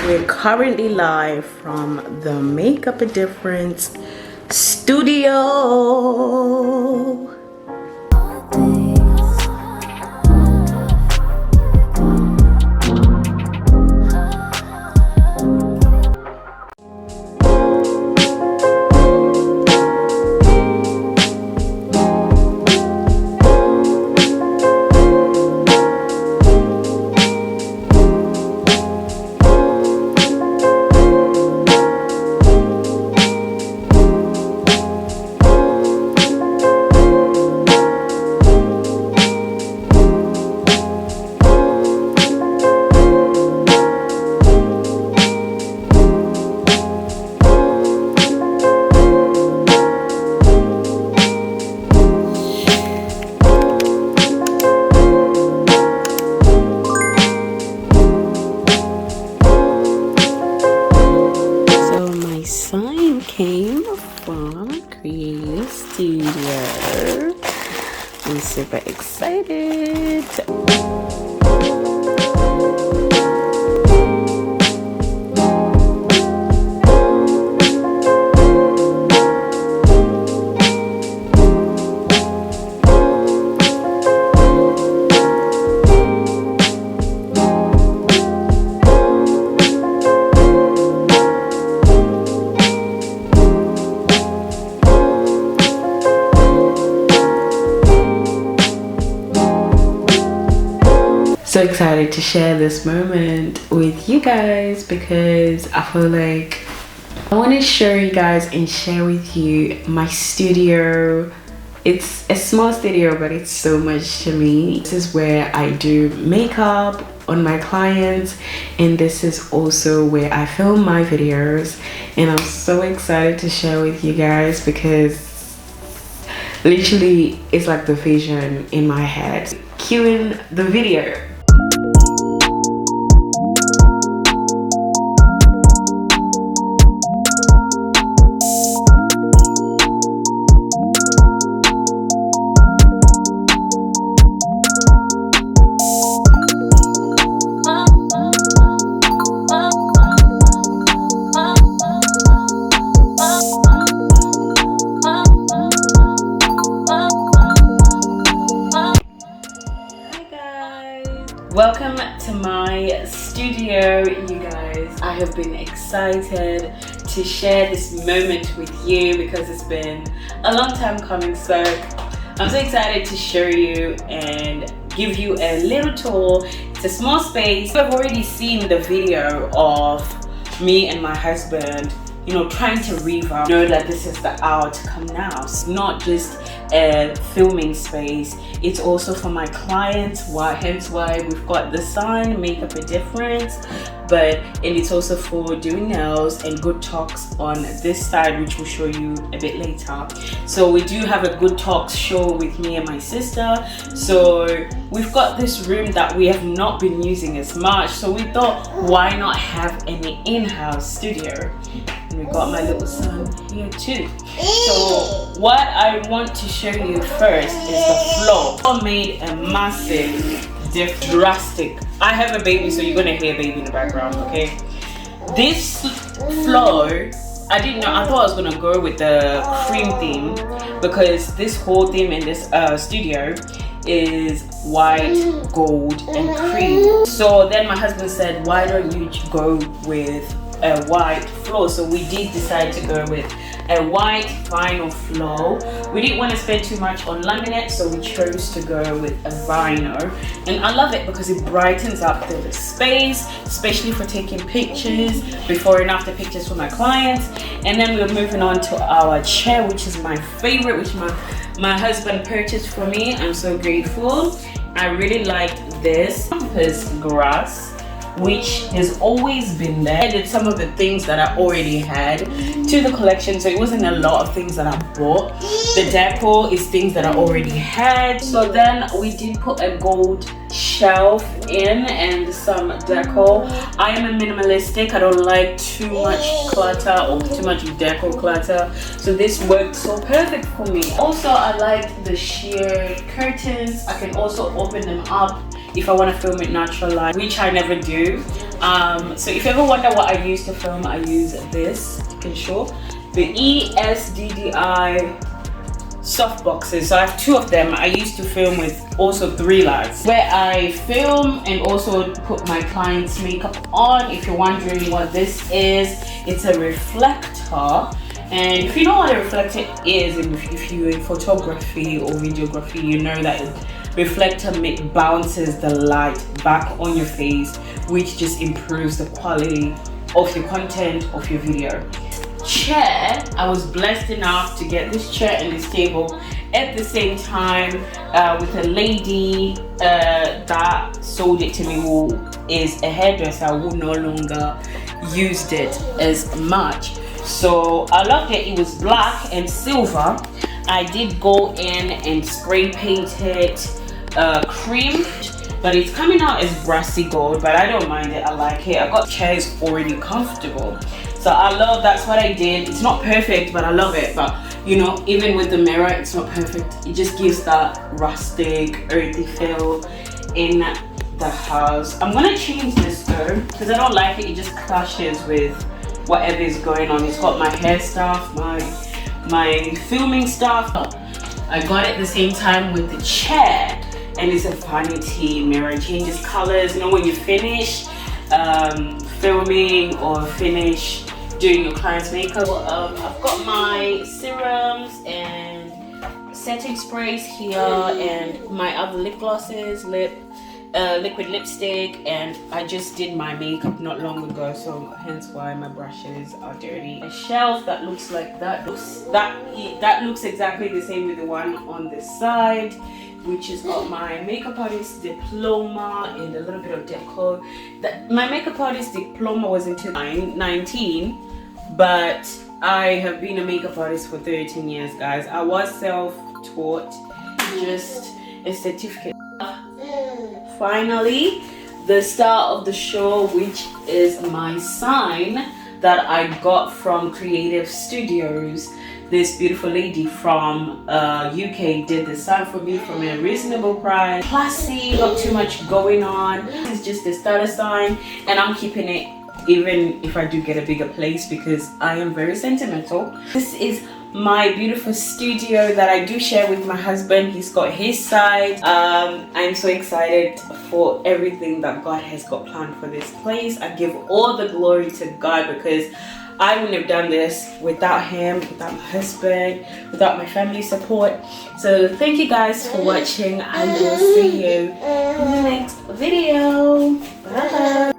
We're currently live from the Make Up a Difference studio. Came from Creative Studio. I'm super excited. So excited to share this moment with you guys because I feel like I want to show you guys and share with you my studio. It's a small studio, but it's so much to me. This is where I do makeup on my clients, and this is also where I film my videos, and I'm so excited to share with you guys because literally it's like the vision in my head. Cueing the video. Welcome to my studio, you guys. I have been excited to share this moment with you because it's been a long time coming, so I'm so excited to show you and give you a little tour. It's a small space. You've already seen the video of me and my husband, you know, trying to revamp. Know that this is the outcome now. It's not just a filming space, it's also for my clients, hence why we've got the sign Make Up a Difference, and it's also for doing nails and good talks on this side, which we'll show you a bit later. So we do have a good talks show with me and my sister, so we've got this room that we have not been using as much, so we thought why not have an in-house studio. We got my little son here too. So what I want to show you first is the floor. I made a massive drastic. I have a baby, so you're gonna hear baby in the background, okay? This floor, I didn't know, I thought I was gonna go with the cream theme because this whole theme in this studio is white, gold, and cream. So then my husband said, why don't you go with a white floor? So we did decide to go with a white vinyl floor. We didn't want to spend too much on laminate, so we chose to go with a vinyl, and I love it because it brightens up the space, especially for taking pictures, before and after pictures for my clients. And then we're moving on to our chair, which is my favorite, which my husband purchased for me. I'm so grateful. I really liked this grass, which has always been there. I did some of the things that I already had to the collection, so it wasn't a lot of things that I bought. The decor is things that I already had. So then we did put a gold shelf in and some decor. I am a minimalistic. I don't like too much clutter or too much decor clutter, so this worked so perfect for me. Also, I like the sheer curtains. I can also open them up if I want to film it natural light, which I never do. So if you ever wonder what I use to film, I use this, you can show, the ESDDI soft boxes. So I have 2 of them. I used to film with also 3 lights where I film and also put my client's makeup on. If you're wondering what this is, it's a reflector. And if you know what a reflector is, if you're in photography or videography, you know that reflector bounces the light back on your face, which just improves the quality of your content, of your video. Chair, I was blessed enough to get this chair and this table at the same time with a lady that sold it to me, who is a hairdresser who no longer used it as much. So I loved it. It was black and silver. I did go in and spray paint it cream, but it's coming out as brassy gold, but I don't mind it. I like it. I got chairs already comfortable, so I love, that's what I did. It's not perfect, but I love it. But you know, even with the mirror, it's not perfect. It just gives that rustic, earthy feel in the house. I'm gonna change this though, because I don't like it. It just clashes with whatever is going on. It's got my hair stuff, my filming stuff. I got it at the same time with the chair, and it's a vanity mirror. It changes colors, you know, when you finish filming or finish doing your client's makeup. I've got my serums and setting sprays here, and my other lip glosses, liquid lipstick, and I just did my makeup not long ago, so hence why my brushes are dirty. A shelf that looks like that looks exactly the same with the one on this side, which is got my makeup artist diploma and a little bit of decor. My makeup artist diploma was in 2019, but I have been a makeup artist for 13 years, guys. I was self-taught, just a certificate. Finally, the star of the show, which is my sign that I got from Creative Studios. This beautiful lady from UK did the sign for me from a reasonable price. Classy, not too much going on. It's just a starter sign, and I'm keeping it even if I do get a bigger place because I am very sentimental. This is my beautiful studio that I do share with my husband. He's got his side. I'm so excited for everything that God has got planned for this place. I give all the glory to God because I wouldn't have done this without him, without my husband, without my family support. So thank you guys for watching. I will see you in the next video. Bye.